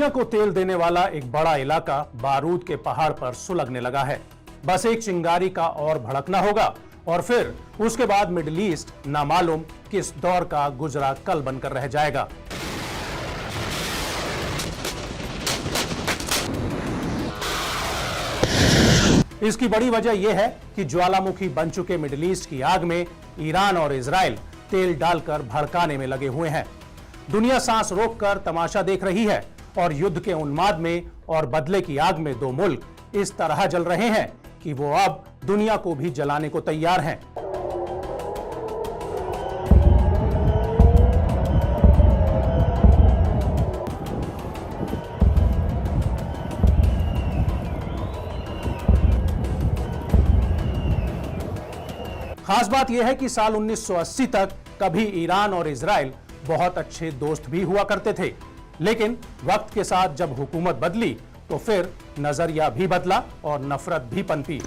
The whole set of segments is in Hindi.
को तेल देने वाला एक बड़ा इलाका बारूद के पहाड़ पर सुलगने लगा है। बस एक चिंगारी का और भड़कना होगा और फिर उसके बाद मिडिल ईस्ट नामालूम किस दौर का गुजरा कल बनकर रह जाएगा। इसकी बड़ी वजह यह है कि ज्वालामुखी बन चुके मिडिल ईस्ट की आग में ईरान और इजराइल तेल डालकर भड़काने में लगे हुए हैं। दुनिया सांस रोककर तमाशा देख रही है और युद्ध के उन्माद में और बदले की आग में दो मुल्क इस तरह जल रहे हैं कि वो अब दुनिया को भी जलाने को तैयार हैं। खास बात यह है कि साल 1980 तक कभी ईरान और इजराइल बहुत अच्छे दोस्त भी हुआ करते थे, लेकिन वक्त के साथ जब हुकूमत बदली तो फिर नजरिया भी बदला और नफरत भी पनपी।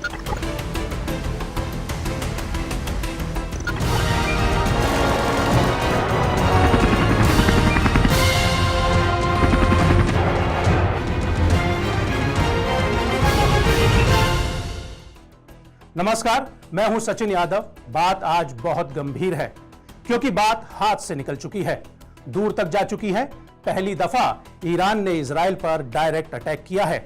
नमस्कार, मैं हूं सचिन यादव। बात आज बहुत गंभीर है क्योंकि बात हाथ से निकल चुकी है, दूर तक जा चुकी है। पहली दफा ईरान ने इजराइल पर डायरेक्ट अटैक किया है,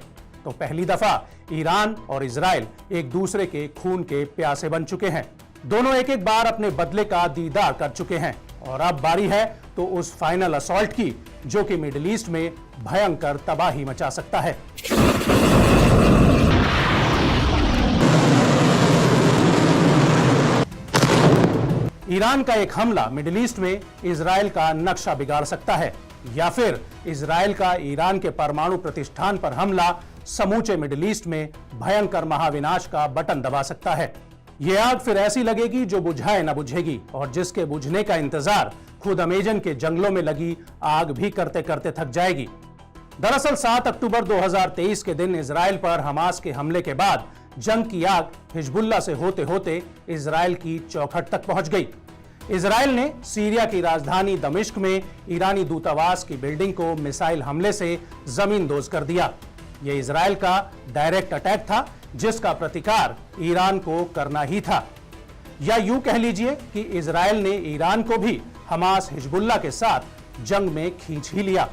तो पहली दफा ईरान और इजराइल एक दूसरे के खून के प्यासे बन चुके हैं। दोनों एक एक बार अपने बदले का दीदार कर चुके हैं और अब बारी है तो उस फाइनल असॉल्ट की जो कि मिडिल ईस्ट में भयंकर तबाही मचा सकता है। ईरान का एक हमला मिडिल ईस्ट में इजराइल का नक्शा बिगाड़ सकता है या फिर इजराइल का ईरान के परमाणु प्रतिष्ठान पर हमला समूचे मिडिल ईस्ट में भयंकर महाविनाश का बटन दबा सकता है। यह आग फिर ऐसी लगेगी जो बुझाए न बुझेगी और जिसके बुझने का इंतजार खुद अमेजन के जंगलों में लगी आग भी करते करते थक जाएगी। दरअसल 7 अक्टूबर 2023 के दिन इजराइल पर हमास के हमले के बाद जंग की आग हिजबुल्लाह से होते होते इजराइल की चौखट तक पहुंच गई। इजराइल ने सीरिया की राजधानी दमिश्क में ईरानी दूतावास की बिल्डिंग को मिसाइल हमले से जमींदोज कर दिया। यह इजराइल का डायरेक्ट अटैक था जिसका प्रतिकार ईरान को करना ही था, या यूं कह लीजिए कि इजराइल ने ईरान को भी हमास हिजबुल्लाह के साथ जंग में खींच ही लिया।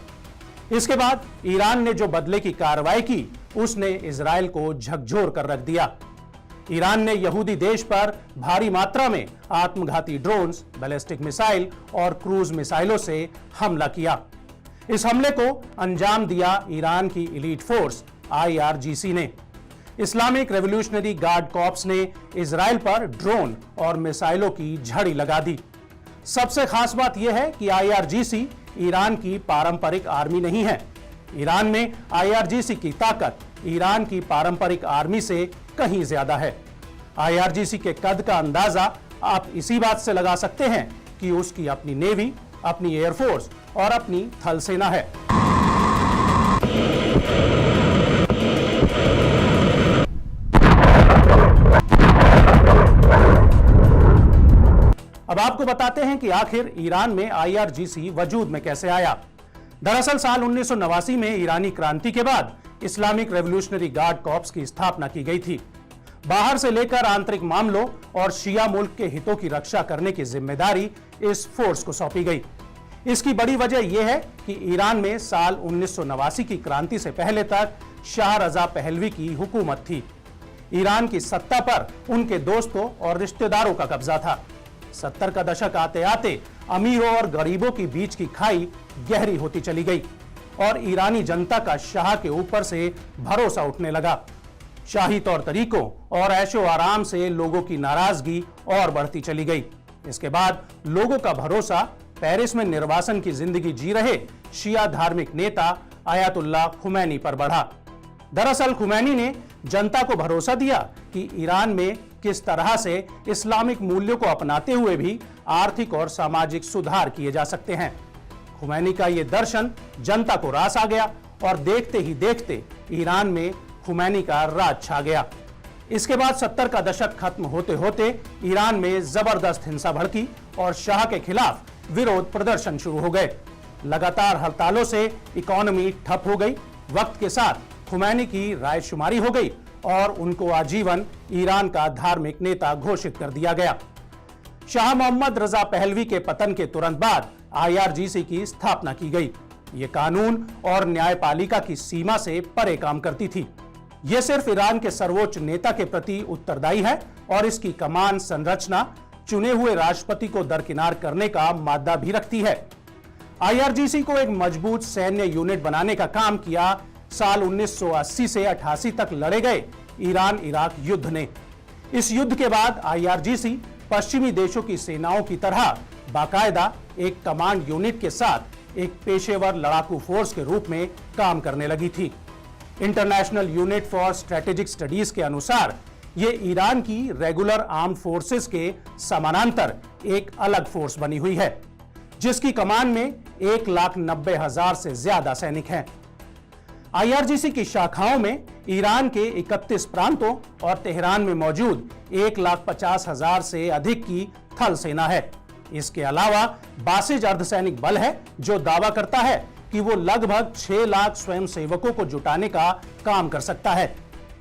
इसके बाद ईरान ने जो बदले की कार्रवाई की उसने इजराइल को झकझोर कर रख दिया। ईरान ने यहूदी देश पर भारी मात्रा में आत्मघाती ड्रोन्स, बैलिस्टिक मिसाइल और क्रूज मिसाइलों से हमला किया। इस हमले को अंजाम दिया ईरान की एलीट फोर्स IRGC ने। इस्लामिक रेवोल्यूशनरी गार्ड कॉर्प्स ने इजराइल पर ड्रोन और मिसाइलों की झड़ी लगा दी। सबसे खास बात यह है कि IRGC ईरान की पारंपरिक आर्मी नहीं है। ईरान में IRGC की ताकत ईरान की पारंपरिक आर्मी से कहीं ज्यादा है। IRGC के कद का अंदाजा आप इसी बात से लगा सकते हैं कि उसकी अपनी नेवी, अपनी एयरफोर्स और अपनी थल सेना है। अब आपको बताते हैं कि आखिर ईरान में IRGC वजूद में कैसे आया। दरअसल साल 1989 में ईरानी क्रांति के बाद इस्लामिक रेवोल्यूशनरी गार्ड कॉर्प्स की स्थापना की गई थी। बाहर से लेकर आंतरिक मामलों और शिया मुल्क के हितों की रक्षा करने की जिम्मेदारी इस फोर्स को सौंपी गई। इसकी बड़ी वजह यह है कि ईरान में साल 1989 की क्रांति से पहले तक शाह रजा पहलवी की हुकूमत थी। ईरान की सत्ता पर उनके दोस्तों और रिश्तेदारों का कब्जा था। 70 का दशक आते आते अमीरों और गरीबों के बीच की खाई गहरी होती चली गई और ईरानी जनता का शाह के ऊपर से भरोसा उठने लगा। शाही तौर तरीकों और ऐशो आराम से लोगों की नाराजगी और बढ़ती चली गई। इसके बाद लोगों का भरोसा पेरिस में निर्वासन की जिंदगी जी रहे शिया धार्मिक नेता आयतुल्लाह खुमैनी पर बढ़ा। दरअसल खुमैनी ने जनता को भरोसा दिया कि ईरान में किस तरह से इस्लामिक मूल्यों को अपनाते हुए भी आर्थिक और सामाजिक सुधार किए जा सकते हैं। खुमैनी का यह दर्शन जनता को रास आ गया और देखते ही देखते ईरान में खुमैनी का राज छा गया। इसके बाद 70 का दशक खत्म होते होते ईरान में जबरदस्त हिंसा भड़की और शाह के खिलाफ विरोध प्रदर्शन शुरू हो गए। लगातार हड़तालों से इकोनॉमी ठप हो गई। वक्त के साथ खुमैनी की रायशुमारी हो गई और उनको आजीवन ईरान का धार्मिक नेता घोषित कर दिया गया। शाह मोहम्मद रजा पहलवी के पतन के तुरंत बाद IRGC की स्थापना की गई। ये कानून और न्यायपालिका की सीमा से परे काम करती थी। यह सिर्फ ईरान के सर्वोच्च नेता के प्रति उत्तरदायी है और इसकी कमान संरचना चुने हुए राष्ट्रपति को दरकिनार करने का मादा भी रखती है। IRGC को एक मजबूत सैन्य यूनिट बनाने का काम किया साल 1980 से 88 तक लड़े गए ईरान इराक युद्ध ने। इस युद्ध के बाद IRGC पश्चिमी देशों की सेनाओं की तरह बाकायदा एक कमांड यूनिट के साथ एक पेशेवर लड़ाकू फोर्स के रूप में काम करने लगी थी। International unit for strategic studies के अनुसार यह ईरान की रेगुलर आर्म्ड फोर्सेस के समानांतर एक अलग फोर्स बनी हुई है, जिसकी कमान में 1,90,000 से ज्यादा सैनिक हैं। IRGC की शाखाओं में ईरान के 31 प्रांतों और तेहरान में मौजूद 1,50,000 से अधिक की थल सेना है। इसके अलावा बासिज अर्धसैनिक बल है जो दावा करता है कि वो लगभग 6 लाख स्वयंसेवकों को जुटाने का काम कर सकता है।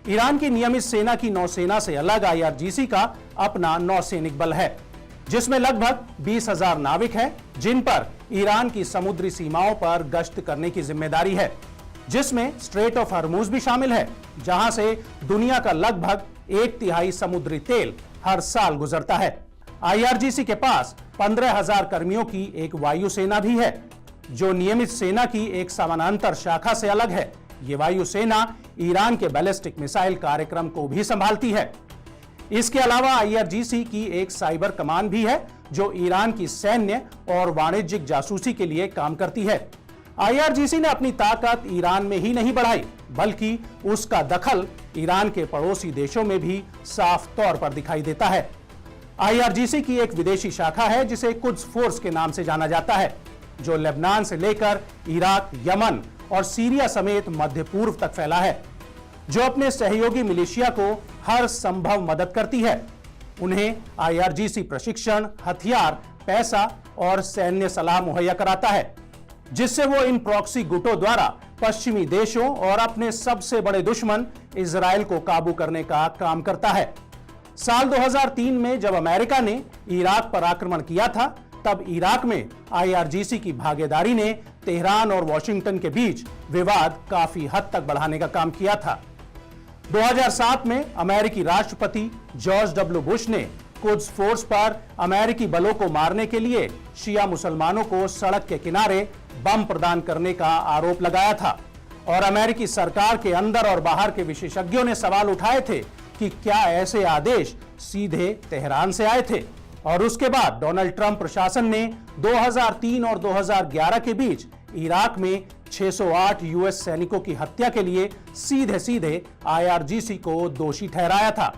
ईरान की नियमित सेना की नौसेना से अलग IRGC का अपना नौसैनिक बल है, जिसमें लगभग 20,000 नाविक हैं, जिन पर ईरान की समुद्री सीमाओं पर गश्त करने की जिम्मेदारी है, जिसमें स्ट्रेट ऑफ हर्मुज भी शामिल है, जहां से दुनिया का लगभग 1/3 समुद्री तेल हर साल गुजरता है। IRGC के पास 15,000 कर्मियों की एक वायुसेना भी है, जो नियमित सेना की एक समानांतर शाखा से अलग है। ये वायुसेना ईरान के बैलिस्टिक मिसाइल कार्यक्रम को भी संभालती है। इसके अलावा IRGC की एक साइबर कमान भी है, जो ईरान की सैन्य और वाणिज्यिक जासूसी के लिए काम करती है। IRGC ने अपनी ताकत ईरान में ही नहीं बढ़ाई, बल्कि उसका दखल ईरान के पड़ोसी देशों में भी साफ तौर पर दिखाई देता है। IRGC की एक विदेशी शाखा है जिसे कुद्स फोर्स के नाम से जाना जाता है, जो लेबनान से लेकर इराक, यमन और सीरिया समेत मध्य पूर्व तक फैला है, जो अपने सहयोगी मिलिशिया को हर संभव मदद करती है। उन्हें IRGC प्रशिक्षण, हथियार, पैसा और सैन्य सलाह मुहैया कराता है, जिससे वो इन प्रॉक्सी गुटों द्वारा पश्चिमी देशों और अपने सबसे बड़े दुश्मन इजराइल को काबू करने का काम करता है। साल 2003 में जब अमेरिका ने इराक पर आक्रमण किया था, तब इराक में IRGC की भागीदारी ने तेहरान और वॉशिंगटन के बीच विवाद काफी हद तक बढ़ाने का काम किया था। 2007 में अमेरिकी राष्ट्रपति जॉर्ज W. बुश ने कुद्स फोर्स पर अमेरिकी बलों को मारने के लिए शिया मुसलमानों को सड़क के किनारे बम प्रदान करने का आरोप लगाया था, और अमेरिकी सरकार के अंदर और बाहर के विशेषज्ञों ने सवाल उठाए थे कि क्या ऐसे आदेश सीधे तेहरान से आए थे। और उसके बाद डोनाल्ड ट्रंप प्रशासन ने 2003 और 2011 के बीच इराक में 608 US सैनिकों की हत्या के लिए सीधे सीधे IRGC को दोषी ठहराया था।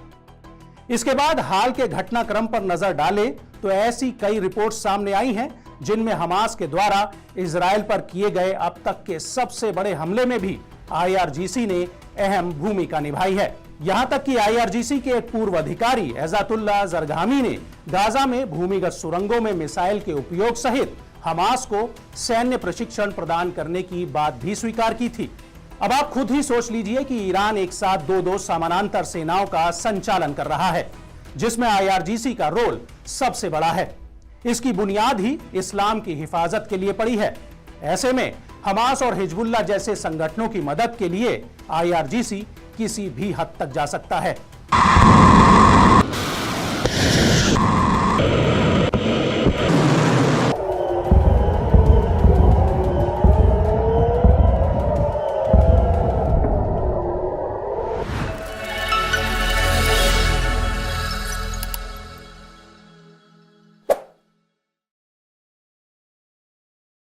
इसके बाद हाल के घटनाक्रम पर नजर डालें तो ऐसी कई रिपोर्ट्स सामने आई हैं, जिनमें हमास के द्वारा इजराइल पर किए गए अब तक के सबसे बड़े हमले में भी IRGC ने अहम भूमिका निभाई है। यहां तक कि IRGC के एक पूर्व अधिकारी एजातुल्लाह जरगामी ने गाजा में भूमिगत सुरंगों में मिसाइल के उपयोग सहित हमास को सैन्य प्रशिक्षण प्रदान करने की बात भी स्वीकार की थी। अब आप खुद ही सोच लीजिए कि ईरान एक साथ दो समानांतर सेनाओं का संचालन कर रहा है, जिसमें IRGC का रोल सबसे बड़ा है। इसकी बुनियाद ही इस्लाम की हिफाजत के लिए पड़ी है। ऐसे में हमास और हिजबुल्लाह जैसे संगठनों की मदद के लिए IRGC किसी भी हद तक जा सकता है।